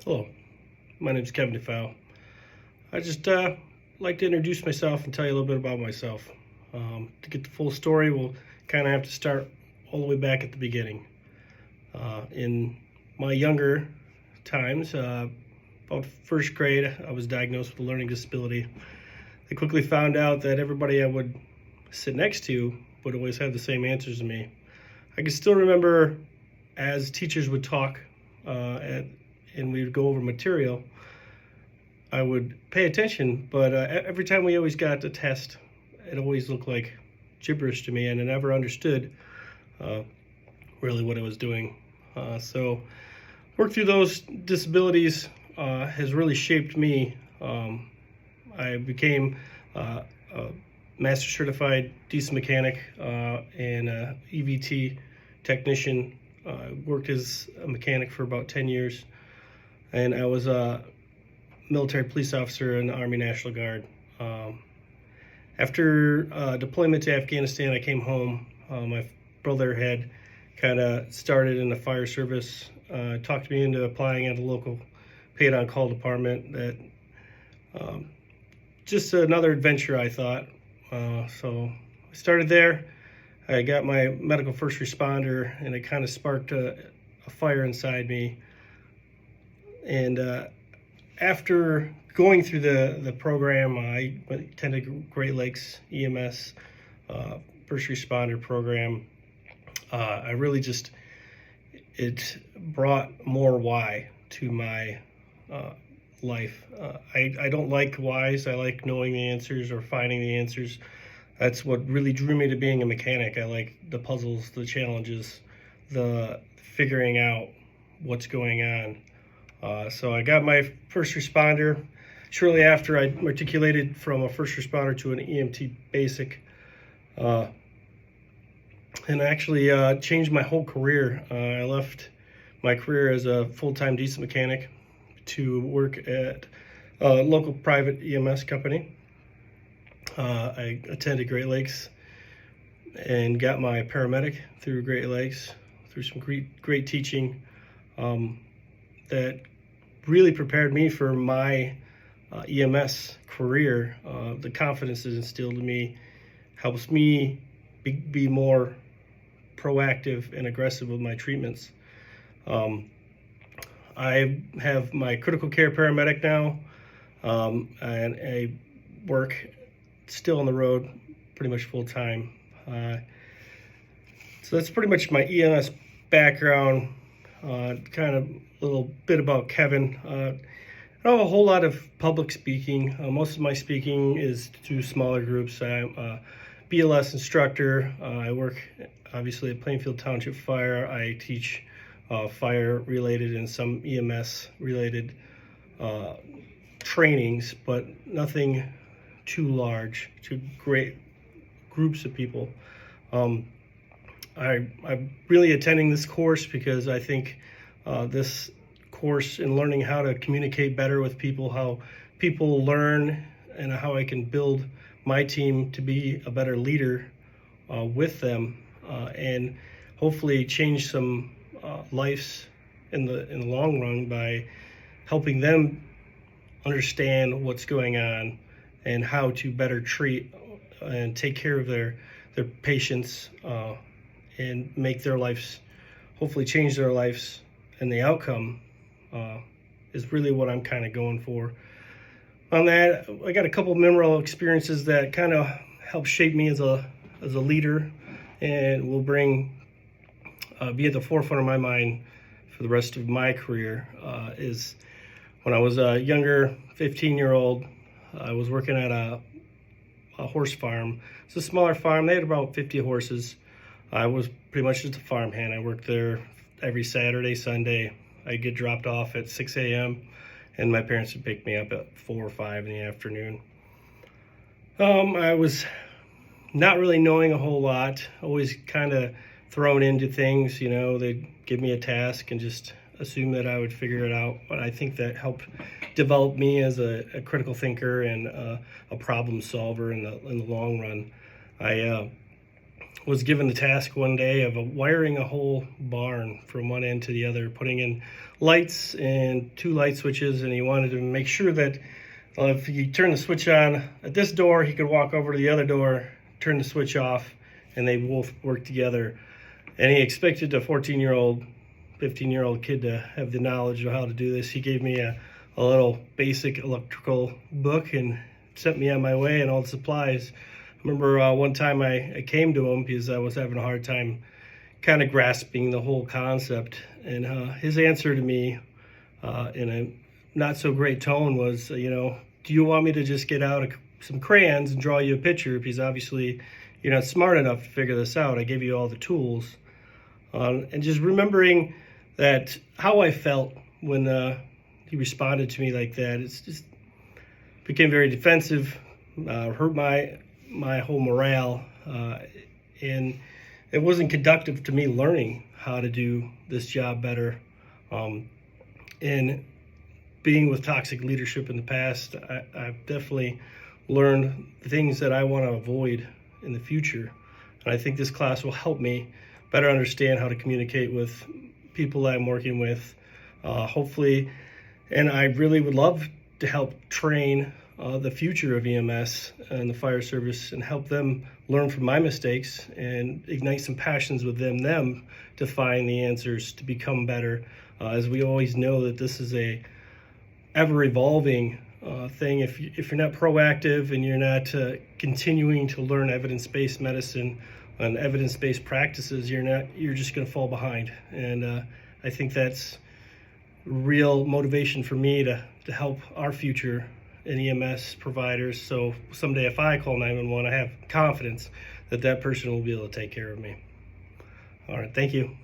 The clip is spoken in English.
Hello, my name is Kevin DeFoe. I just like to introduce myself and tell you a little bit about myself. To get the full story, we'll kind of have to start all the way back at the beginning. In my younger times, about first grade, I was diagnosed with a learning disability. I quickly found out that everybody I would sit next to would always have the same answers as me. I can still remember as teachers would talk and we would go over material, I would pay attention, but every time we always got a test, it always looked like gibberish to me, and I never understood really what I was doing. So work through those disabilities has really shaped me. I became a master certified diesel mechanic and a EVT technician. Worked as a mechanic for about 10 years, and I was a military police officer in the Army National Guard. After deployment to Afghanistan, I came home. My brother had kind of started in the fire service, talked me into applying at a local paid on call department. That just another adventure, I thought. So I started there. I got my medical first responder, and it kind of sparked a fire inside me. And after going through the program, I attended Great Lakes EMS first responder program. I really just, it brought more why to my life. I don't like whys. I like knowing the answers or finding the answers. That's what really drew me to being a mechanic. I like the puzzles, the challenges, the figuring out what's going on. So I got my first responder. Shortly after, I matriculated from a first responder to an EMT basic, and actually changed my whole career. I left my career as a full-time diesel mechanic to work at a local private EMS company. I attended Great Lakes and got my paramedic through Great Lakes, through some great teaching that really prepared me for my EMS career. The confidence it instilled in me helps me be more proactive and aggressive with my treatments. I have my critical care paramedic now, and I work still on the road pretty much full time. So that's pretty much my EMS background. Kind of a little bit about Kevin. I don't have a whole lot of public speaking. Most of my speaking is to smaller groups. I'm a BLS instructor. I work obviously at Plainfield Township Fire. I teach fire related and some EMS related trainings, but nothing too large, to great groups of people. I'm really attending this course because I think this course in learning how to communicate better with people, how people learn, and how I can build my team to be a better leader with them, and hopefully change some lives in the long run by helping them understand what's going on and how to better treat and take care of their patients, and make their lives, hopefully change their lives, and the outcome is really what I'm kind of going for. On that, I got a couple of memorable experiences that kind of help shape me as a leader, and will be at the forefront of my mind for the rest of my career. Is when I was a younger 15-year-old, I was working at a horse farm. It's a smaller farm. They had about 50 horses. I was pretty much just a farmhand. I worked there every Saturday, Sunday. I'd get dropped off at 6 a.m. and my parents would pick me up at 4 or 5 in the afternoon. I was not really knowing a whole lot, always kind of thrown into things. They'd give me a task and just assume that I would figure it out. But I think that helped develop me as a critical thinker and a problem solver in the long run. I was given the task one day of wiring a whole barn from one end to the other, putting in lights and 2 light switches, and he wanted to make sure that if he turned the switch on at this door, he could walk over to the other door, turn the switch off, and they both work together. And he expected a 14-year-old, 15-year-old kid to have the knowledge of how to do this. He gave me a little basic electrical book and sent me on my way and all the supplies. I remember one time I came to him because I was having a hard time kind of grasping the whole concept. And his answer to me in a not so great tone was, do you want me to just get out some crayons and draw you a picture? Because obviously you're not smart enough to figure this out. I gave you all the tools. And just remembering that how I felt when he responded to me like that, it's just became very defensive, hurt my whole morale, and it wasn't conductive to me learning how to do this job better. And being with toxic leadership in the past, I've definitely learned things that I want to avoid in the future. And I think this class will help me better understand how to communicate with people that I'm working with, hopefully. And I really would love to help train the future of EMS and the fire service and help them learn from my mistakes and ignite some passions within them to find the answers to become better. As we always know that this is a ever evolving thing. If you're not proactive and you're not continuing to learn evidence-based medicine and evidence-based practices, you're just going to fall behind. And I think that's real motivation for me to help our future in EMS providers. So someday if I call 911, I have confidence that that person will be able to take care of me. All right, thank you.